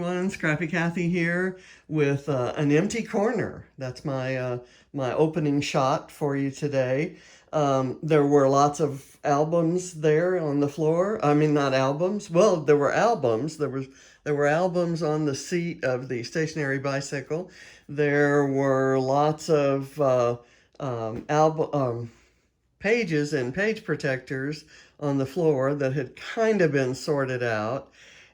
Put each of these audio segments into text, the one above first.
everyone, Scrappy Kathy here with an empty corner. That's my opening shot for you today. There were lots of albums there on the floor. I mean, not albums. Well, there were albums. There were albums on the seat of the stationary bicycle. There were lots of album pages and page protectors on the floor that had kind of been sorted out.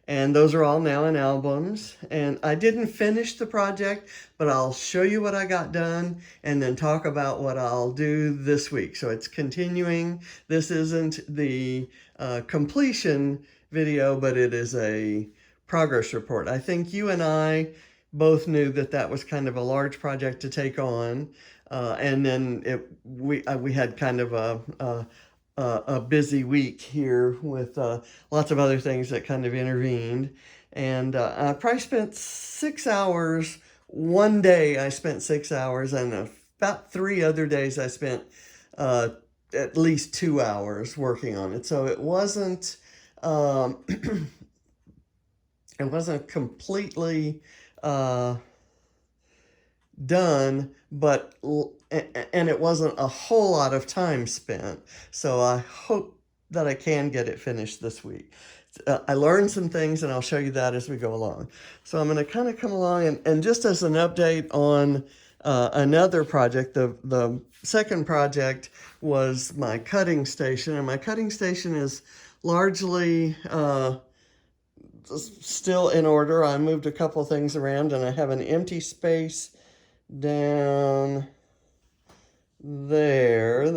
And those are all now in albums. And I didn't finish the project, but I'll show you what I got done and then talk about what I'll do this week. So it's continuing. This isn't the completion video, but it is a progress report. I think you and I both knew that that was kind of a large project to take on. And then we had kind of a busy week here with lots of other things that kind of intervened. And I probably spent 6 hours. One day I spent 6 hours, and about 3 other days I spent at least 2 hours working on it. So it wasn't it wasn't completely done, but and it wasn't a whole lot of time spent. So I hope that I can get it finished this week. I learned some things, and I'll show you that as we go along. So I'm going to kind of come along and just as an update on another project, the second project was my cutting station, and my cutting station is largely still in order. I moved a couple things around, and I have an empty space down there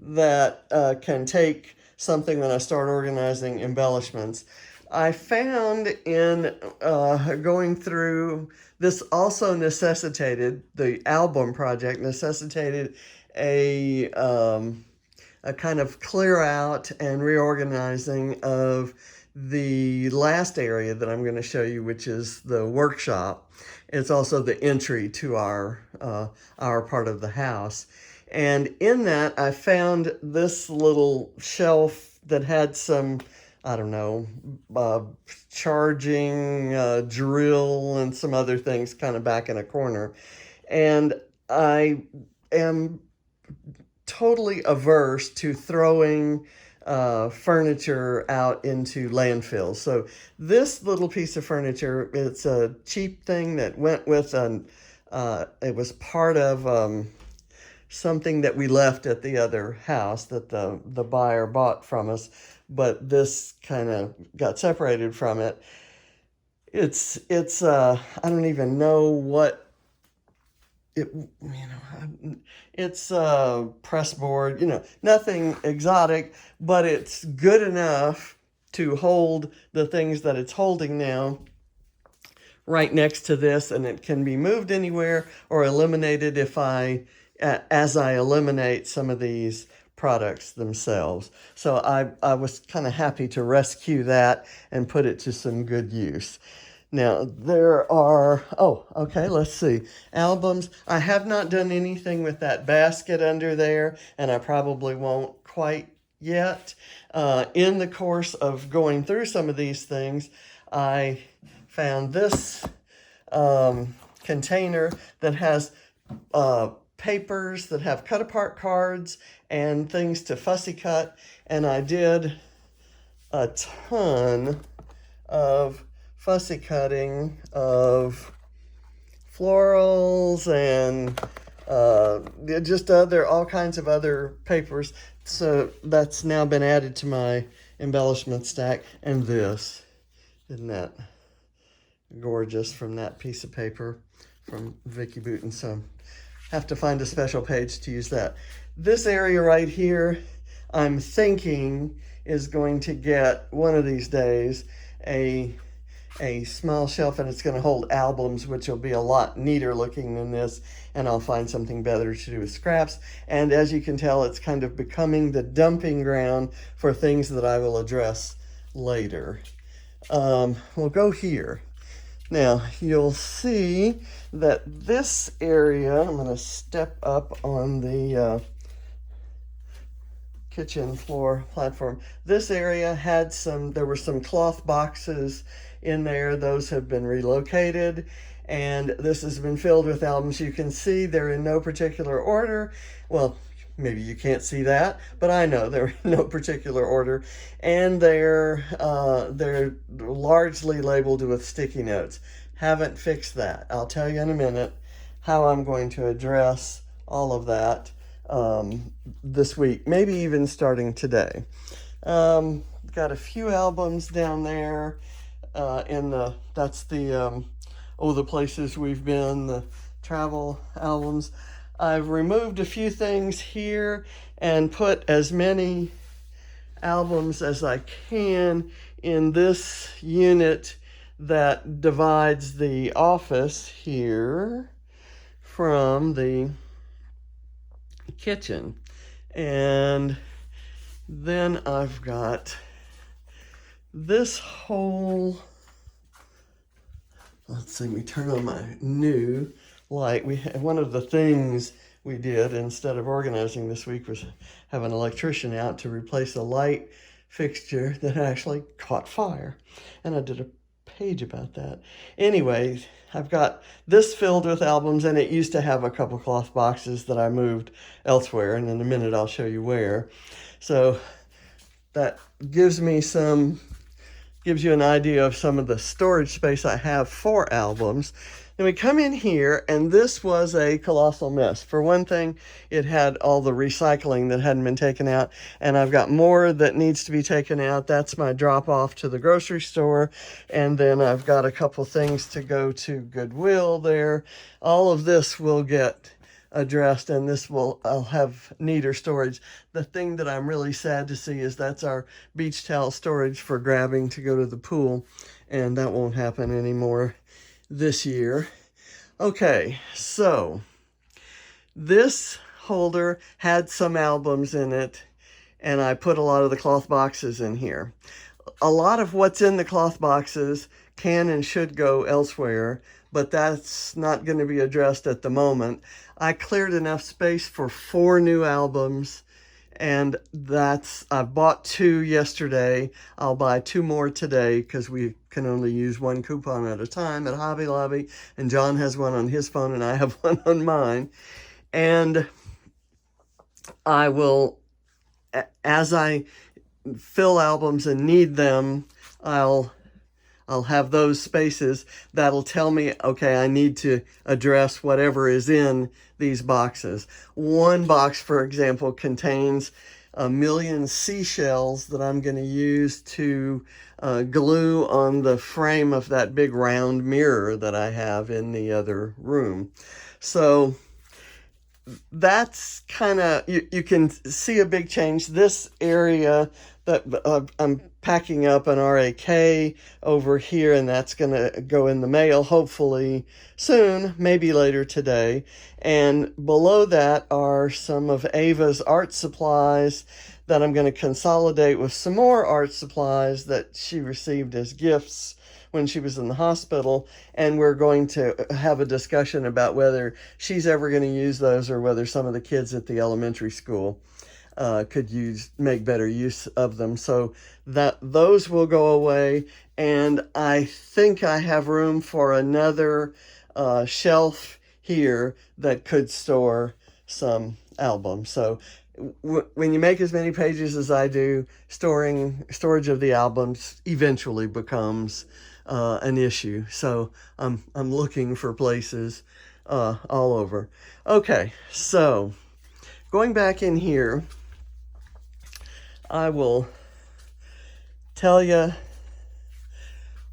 that can take something when I start organizing embellishments. I found in going through this also necessitated, the album project necessitated a kind of clear out and reorganizing of the last area that I'm going to show you, which is the workshop. It's also the entry to our part of the house. And in that, I found this little shelf that had some, I don't know, charging drill and some other things kind of back in a corner. And I am totally averse to throwing furniture out into landfills. So this little piece of furniture, it's a cheap thing that went with it was part of something that we left at the other house that the buyer bought from us, but this kind of got separated from it. It's I don't even know what it's press board, nothing exotic, but it's good enough to hold the things that it's holding now right next to this, and it can be moved anywhere or eliminated as I eliminate some of these products themselves. So I was kind of happy to rescue that and put it to some good use. Now, there are, okay, let's see. Albums. I have not done anything with that basket under there, and I probably won't quite yet. In the course of going through some of these things, I found this container that has papers that have cut-apart cards and things to fussy cut, and I did a ton of fussy cutting of florals and just all kinds of other papers. So that's now been added to my embellishment stack. And this, isn't that gorgeous, from that piece of paper from Vicki Boutin? So have to find a special page to use that. This area right here, I'm thinking is going to get one of these days a small shelf, and it's going to hold albums, which will be a lot neater looking than this, and I'll find something better to do with scraps. And as you can tell, it's kind of becoming the dumping ground for things that I will address later. We'll go here. Now, you'll see that this area, I'm going to step up on the kitchen floor platform. This area had there were some cloth boxes in there. Those have been relocated, and this has been filled with albums. You can see they're in no particular order. Well, maybe you can't see that, but I know they're in no particular order, and they're largely labeled with sticky notes. Haven't fixed that. I'll tell you in a minute how I'm going to address all of that this week, maybe even starting today. Got a few albums down there that's the the places we've been, the travel albums. I've removed a few things here and put as many albums as I can in this unit that divides the office here from the kitchen. And then I've got this whole, let's see, we turn on my new light. One of the things we did instead of organizing this week was have an electrician out to replace a light fixture that actually caught fire. And I did a page about that. Anyway, I've got this filled with albums, and it used to have a couple cloth boxes that I moved elsewhere, and in a minute I'll show you where. So that gives you an idea of some of the storage space I have for albums. Then we come in here, and this was a colossal mess. For one thing, it had all the recycling that hadn't been taken out, and I've got more that needs to be taken out. That's my drop off to the grocery store, and then I've got a couple things to go to Goodwill there. All of this will get addressed, and I'll have neater storage. The thing that I'm really sad to see is that's our beach towel storage for grabbing to go to the pool, and that won't happen anymore this year. Okay, so this holder had some albums in it, and I put a lot of the cloth boxes in here. A lot of what's in the cloth boxes can and should go elsewhere, but that's not going to be addressed at the moment. I cleared enough space for 4 new albums, and I bought 2 yesterday. I'll buy 2 more today because we can only use 1 coupon at a time at Hobby Lobby, and John has one on his phone and I have one on mine. And I will, as I fill albums and need them, I'll have those spaces that'll tell me, okay, I need to address whatever is in these boxes. One box, for example, contains 1 million seashells that I'm going to use to glue on the frame of that big round mirror that I have in the other room. So that's kind of, you can see a big change. This area that I'm packing up an RAK over here, and that's going to go in the mail hopefully soon, maybe later today. And below that are some of Ava's art supplies that I'm going to consolidate with some more art supplies that she received as gifts when she was in the hospital, and we're going to have a discussion about whether she's ever going to use those or whether some of the kids at the elementary school could make better use of them. So those will go away, and I think I have room for another shelf here that could store some albums. So when you make as many pages as I do, storage of the albums eventually becomes an issue. So I'm looking for places all over. Okay, so going back in here, I will tell you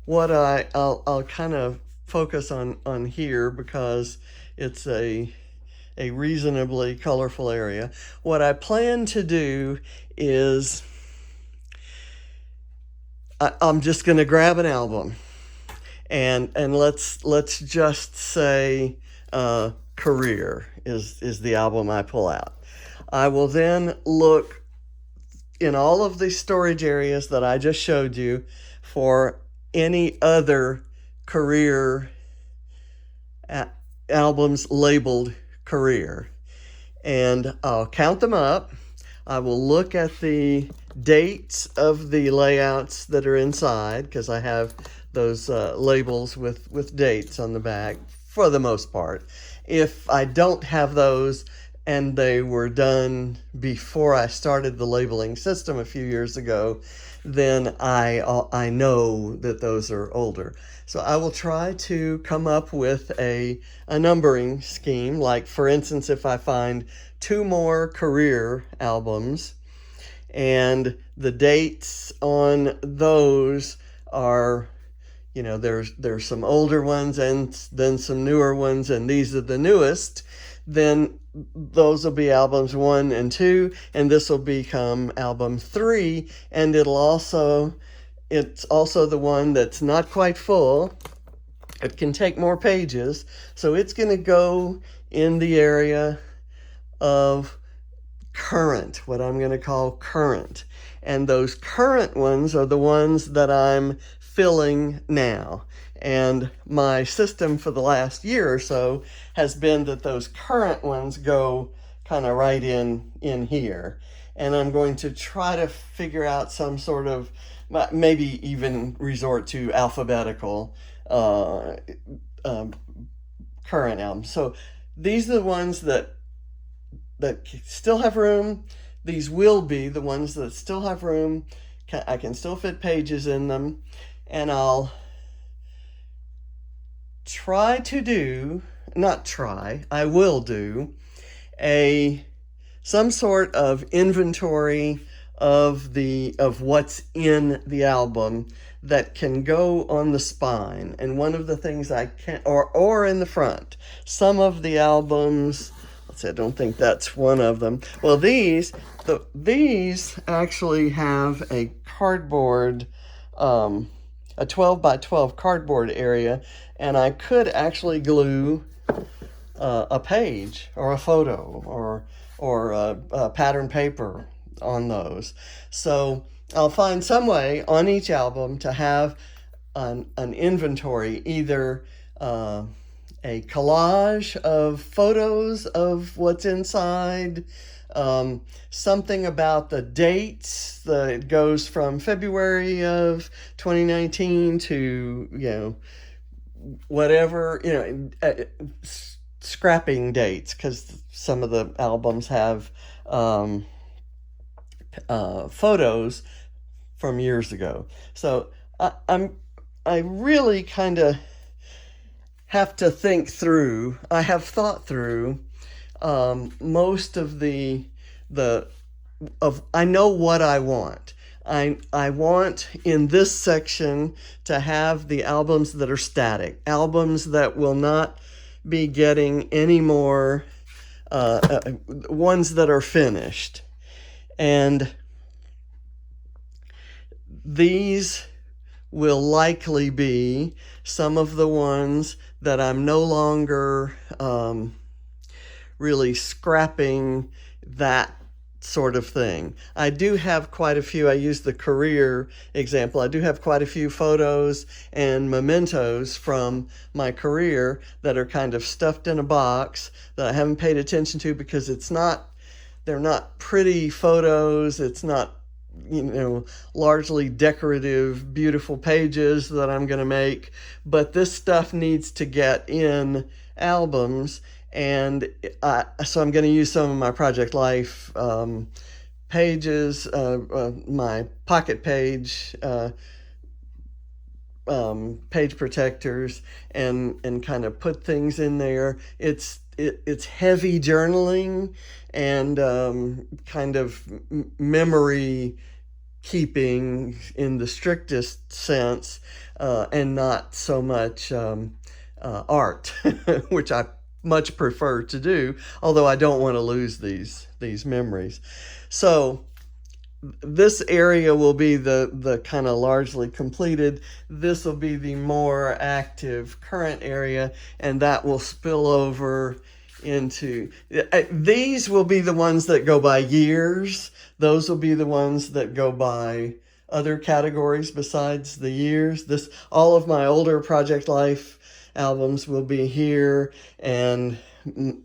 what I'll kind of focus on here because it's a reasonably colorful area. What I plan to do is I'm just going to grab an album and let's just say Career is the album I pull out. I will then look in all of the storage areas that I just showed you for any other Career albums labeled Career, and I'll count them up. I will look at the dates of the layouts that are inside because I have those labels with dates on the back for the most part. If I don't have those and they were done before I started the labeling system a few years ago, then I know that those are older. So I will try to come up with a numbering scheme. Like, for instance, if I find 2 more career albums and the dates on those are, there's some older ones and then some newer ones, and these are the newest, then those will be albums 1 and 2, and this will become album 3, and it's also the one that's not quite full. It can take more pages, so it's going to go in the area of current, what I'm going to call current. And those current ones are the ones that I'm filling now. And my system for the last year or so has been that those current ones go kind of right in here. And I'm going to try to figure out some sort of, maybe even resort to alphabetical current albums. So these are the ones that still have room. These will be the ones that still have room. I can still fit pages in them. And I'll I will do some sort of inventory of what's in the album that can go on the spine. And one of the things I can, or in the front, some of the albums, I don't think that's one of them. Well, these actually have a cardboard, a 12 by 12 cardboard area, and I could actually glue a page or a photo or a pattern paper on those. So I'll find some way on each album to have an inventory, either a collage of photos of what's inside, something about the dates. It goes from February of 2019 to, whatever, scrapping dates, because some of the albums have photos from years ago. So I really kind of have to think through. I have thought through most of I know what I want. I want in this section to have the albums that are static, albums that will not be getting any more, ones that are finished. And these will likely be some of the ones that I'm no longer really scrapping that sort of thing. I do have quite a few. I use the career example. I do have quite a few photos and mementos from my career that are kind of stuffed in a box that I haven't paid attention to because they're not pretty photos. It's not, largely decorative, beautiful pages that I'm going to make. But this stuff needs to get in albums. And so I'm going to use some of my Project Life pages, my pocket page, page protectors, and kind of put things in there. It's heavy journaling and kind of memory keeping in the strictest sense, and not so much art, which I much prefer to do, although I don't want to lose these memories. So this area will be the kind of largely completed. This will be the more active current area, and that will spill over into, these will be the ones that go by years. Those will be the ones that go by other categories besides the years. All of my older Project Life albums will be here, and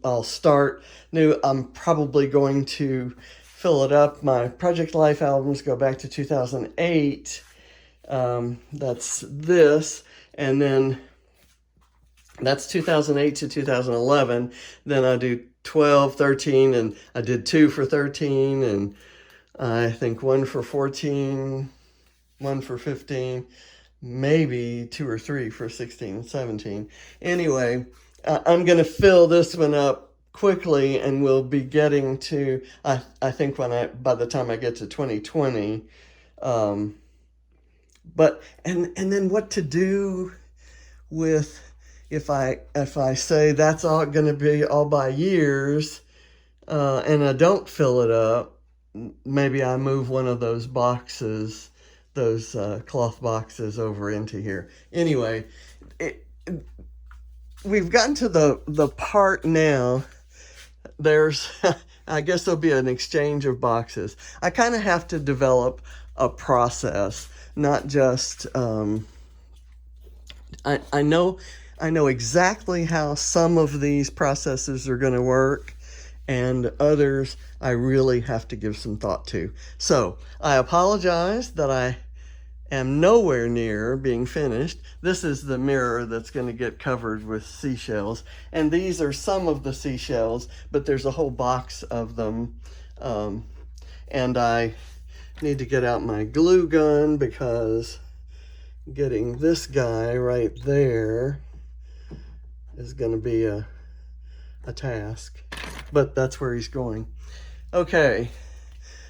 I'll start new. I'm probably going to fill it up. My Project Life albums go back to 2008, That's this, and then that's 2008 to 2011. Then I do 12, 13, and I did 2 for 13, and I think 1 for 14, 1 for 15, maybe 2 or 3 for 16 and 17. Anyway, I'm going to fill this one up quickly, and we'll be getting to, I think by the time I get to 2020, but and then what to do with, if I say that's all going to be all by years, and I don't fill it up, maybe I move one of those boxes, those cloth boxes, over into here. Anyway, we've gotten to the part now. There's, I guess there'll be an exchange of boxes. I kind of have to develop a process, not just, I know exactly how some of these processes are going to work, and others I really have to give some thought to. So I apologize that I am nowhere near being finished. This is the mirror that's going to get covered with seashells, and these are some of the seashells, but there's a whole box of them, and I need to get out my glue gun, because getting this guy right there is going to be a task, but that's where he's going. Okay,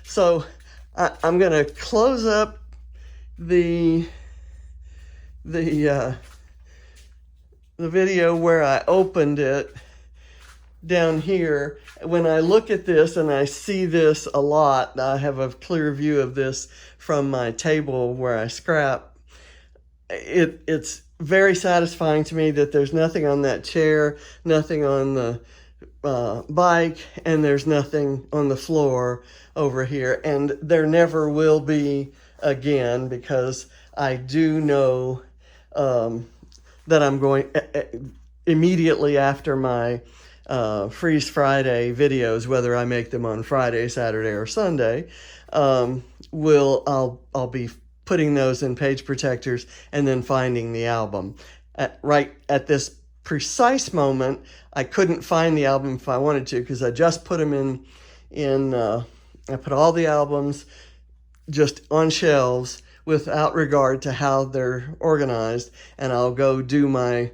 so I'm going to close up the video where I opened it down here. When I look at this and I see this a lot, I have a clear view of this from my table where I scrap. It's very satisfying to me that there's nothing on that chair, nothing on the bike, and there's nothing on the floor over here, and there never will be again, because I do know that I'm going immediately after my Freeze Friday videos, whether I make them on Friday, Saturday, or Sunday, I'll be putting those in page protectors and then finding the album. Right at this precise moment, I couldn't find the album if I wanted to, because I just put them I put all the albums just on shelves without regard to how they're organized, and I'll go do my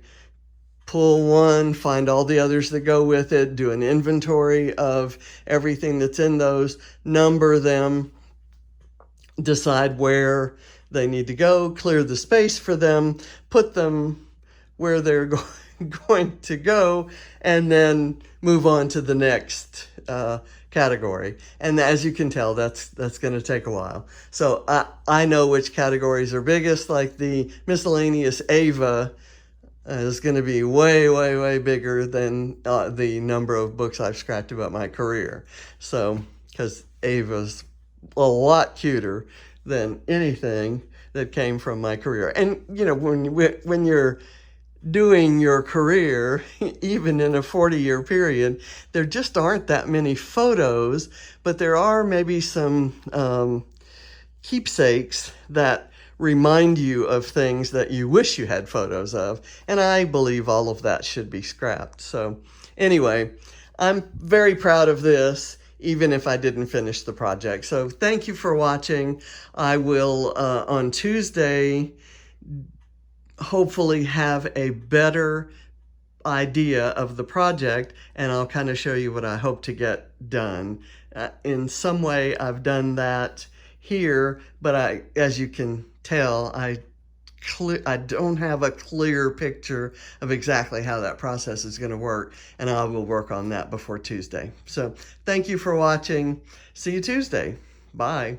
pull one, find all the others that go with it, do an inventory of everything that's in those, number them, decide where they need to go, clear the space for them, put them where they're going to go, and then move on to the next category. And as you can tell, that's going to take a while. So I know which categories are biggest, like the miscellaneous Ava is going to be way, way, way bigger than the number of books I've scrapped about my career. So, because Ava's a lot cuter than anything that came from my career. And, you know, when you're doing your career, even in a 40-year period, there just aren't that many photos, but there are maybe some keepsakes that remind you of things that you wish you had photos of. And I believe all of that should be scrapped. So anyway, I'm very proud of this, even if I didn't finish the project. So thank you for watching. I will, on Tuesday, hopefully have a better idea of the project, and I'll kind of show you what I hope to get done. In some way, I've done that here, but as you can tell, I don't have a clear picture of exactly how that process is going to work, and I will work on that before Tuesday. So thank you for watching. See you Tuesday. Bye.